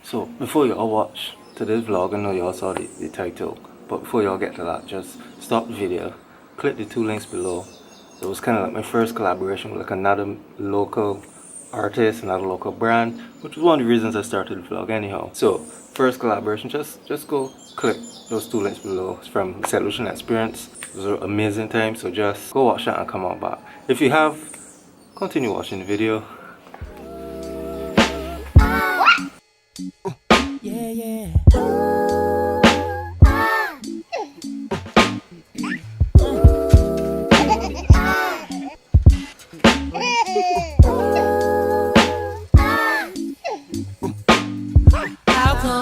So before y'all watch today's vlog, I know y'all saw the title, but before y'all get to that, just stop the video, click the 2 links below. It was kind of like my first collaboration with like another local artist, another local brand, which was one of the reasons I started the vlog anyhow. So first collaboration, just go click those 2 links below. It's from St.Lucia Experience. It was an amazing time, so just go watch that and come on back. If you have, continue watching the video.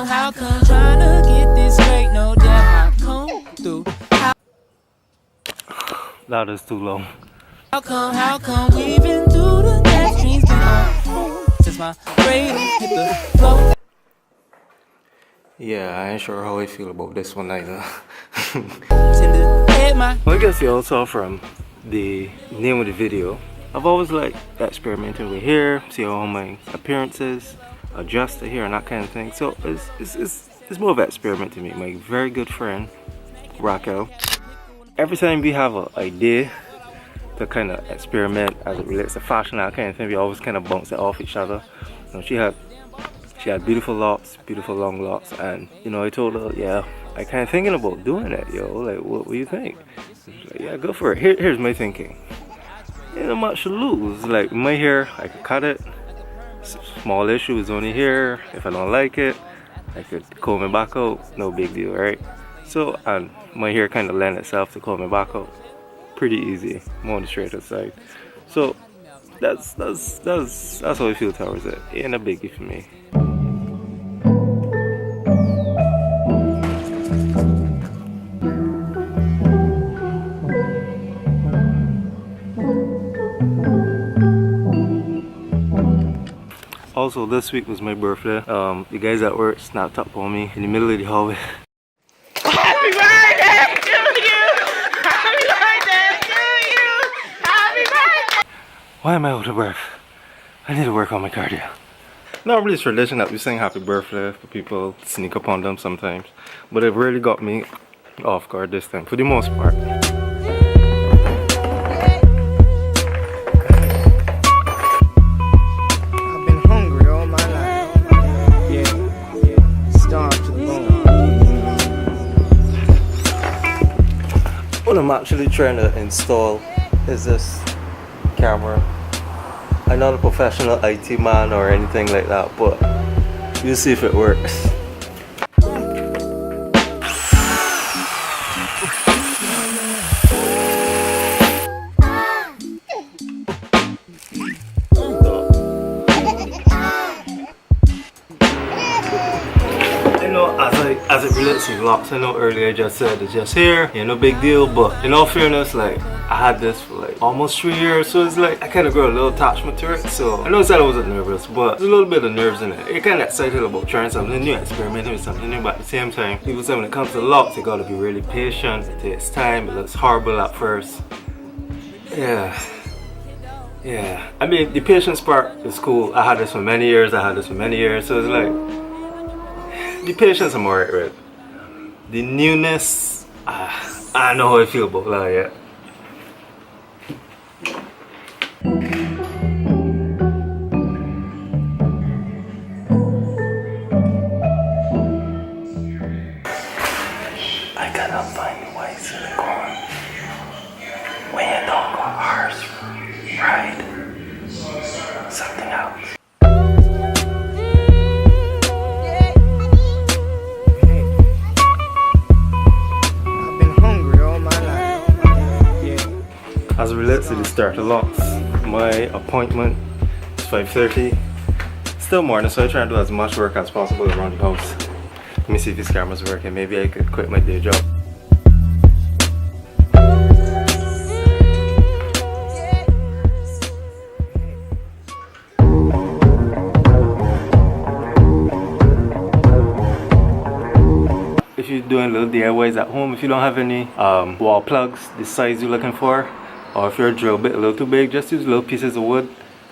How come trying to get this straight? No damn, how come through? That is too long. How come we've been through the death streams been on since my cradle hit the floor? Yeah, I ain't sure how I feel about this one either. Well, I guess you all saw from the name of the video, I've always liked experimenting with hair, see how my appearances, adjust the hair and that kind of thing. So it's more of an experiment to me. My very good friend, Raquel, every time we have an idea to kind of experiment as it relates to fashion, that kind of thing, we always kind of bounce it off each other. You know, she had beautiful locks, beautiful long locks, and you know, I told her, yeah, I kind of thinking about doing it, yo. Like, what do you think? She's like, yeah, go for it. Here's my thinking. You know, much to lose. Like my hair, I could cut it. Small issue is only here. If I don't like it, I could comb it back out. No big deal, right? So, and my hair kind of lend itself to comb it back out. Pretty easy, more on the straighter side. So that's how I feel towards it. Ain't a biggie for me. Also, this week was my birthday. The guys at work snapped up on me in the middle of the hallway. Happy birthday to you! Happy birthday to you! Happy birthday! Why am I out of breath? I need to work on my cardio. Normally it's tradition that we sing happy birthday for people to sneak up on them sometimes, but it really got me off guard this time, for the most part. What I'm actually trying to install is this camera. I'm not a professional IT man or anything like that, but we'll see if it works. As it relates to locks, I know earlier I just said it's just here, yeah, no big deal, but in all fairness, like, I had this for like almost 3 years, so it's like I kind of got a little attachment to it. So I know I said I wasn't nervous, but there's a little bit of nerves in it. You're kind of excited about trying something new, experimenting with something new, but at the same time, people say when it comes to locks, you gotta be really patient. It takes time, it looks horrible at first. Yeah. I mean, the patience part is cool. I had this for many years, so it's like, the patience I'm alright with. The newness, I know how I feel about that yet. I cannot find why silicone when you don't go ours, right? Something else. start to Locs. My appointment is 5:30. Still morning, so I try to do as much work as possible around the house. Let me see if this camera's working. Maybe I could quit my day job. If you're doing little DIYs at home, if you don't have any wall plugs the size you're looking for, or if your drill bit a little too big, just use little pieces of wood,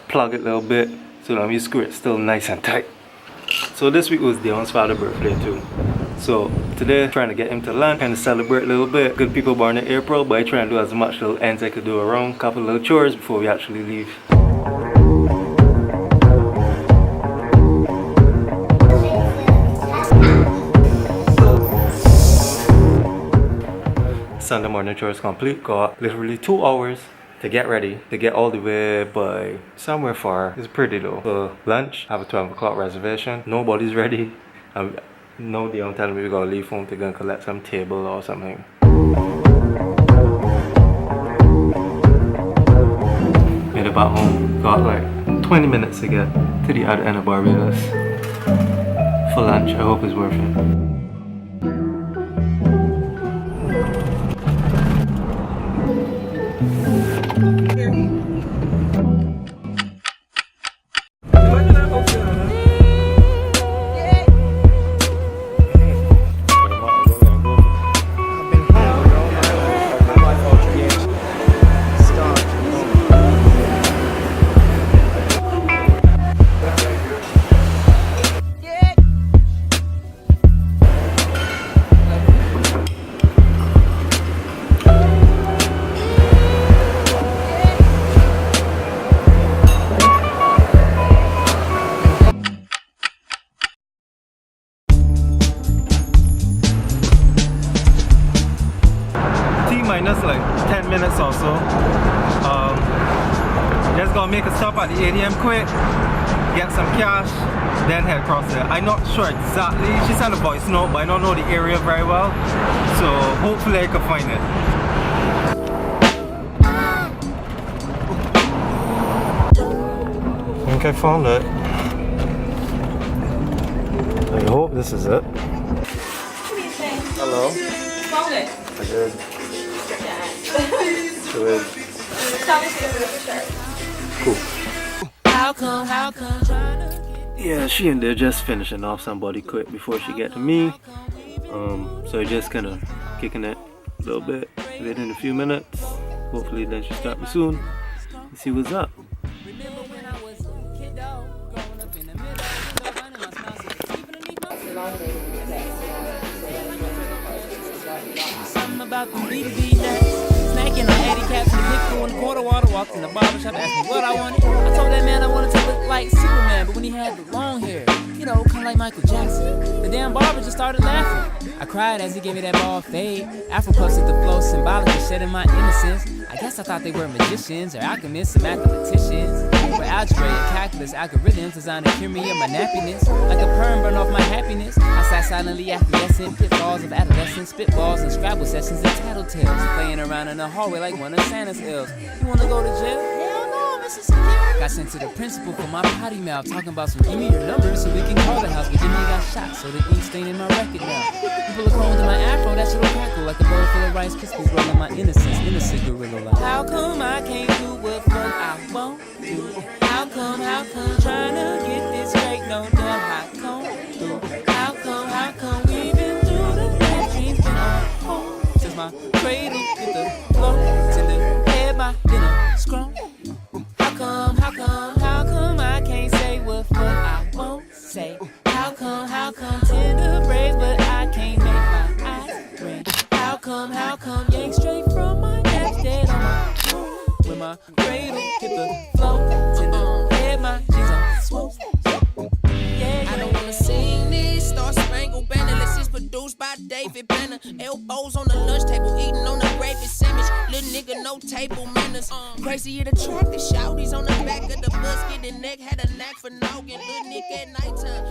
plug it a little bit, so that when you screw it still nice and tight. So this week was Dion's father's birthday too. So today, trying to get him to lunch and to celebrate a little bit. Good people born in April, but I try to do as much little ends I could do around, couple little chores before we actually leave. Sunday morning chores complete. Got literally 2 hours to get ready, to get all the way by somewhere far. It's pretty though. So lunch, have a 12 o'clock reservation. Nobody's ready. No, they don't tell me we gotta leave home to go and collect some table or something. Made it back home. Got like 20 minutes to get to the other end of Barbados for lunch. I hope it's worth it. Minus like 10 minutes or so. Just gonna make a stop at the ATM quick, get some cash, then head across there. I'm not sure exactly. She sent a voice note, but I don't know the area very well. So hopefully I can find it. I think I found it. I hope this is it. Hello. Found it. I did. Good. Tell me to get rid of the shirt. Cool. How come, Yeah, she in there just finishing off somebody quick before she get to me. So just kind of kicking it a little bit. Within a few minutes. Hopefully then she'll start me soon. And see what's up. something about the B2B nuts. Snacking on Eddie Caps and the big pool in the quarter water. Walked in the barbershop, asked me what I wanted. I told that man I wanted to look like Superman, but when he had the long hair, you know, kinda like Michael Jackson, the damn barber just started laughing. I cried as he gave me that ball fade. Afro puffs at the flow, symbolic of shedding my innocence. I guess I thought they were magicians or alchemists or mathematicians. For algebra and calculus, algorithms designed to cure me of my nappiness. Like a perm burn off my happiness. I sat silently acquiescent, pitfalls of adolescence, spitballs and Scrabble sessions and tattletales. Playing around in the hallway like one of Santa's elves. You wanna go to jail? Hell no, Mr. Security. Got sent to the principal for my potty mouth, talking about some give me your number so we can call the house. But then he got shot, so the ink stain in my record now. People are calling to my afro, that shit'll crackle like a bowl full of Rice Krispies, rolling my innocence, innocent gorilla like. How come I can't do what fuck I won't do? How come, trying to get this straight, no damn how come through? How come we've been through the bad dreams, been on hold since my cradle hit the floor, tender head, my dinner scrum. How come I can't say what fuck I won't say? How come tender braids, but I can't make my eyes ring? How come yank straight from my neck, dead on my own? When my cradle hit the floor, tender head, my jeans on swoop. Yeah, I don't wanna sing this, Star Spangled Banner. This is produced by David Banner. Elbows on the lunch table, eating on the gravy sandwich. Little nigga, no table manners. Crazy at attractive shouties on the back of the bus, getting neck, had a knack for noggin. Little nigga at nighttime.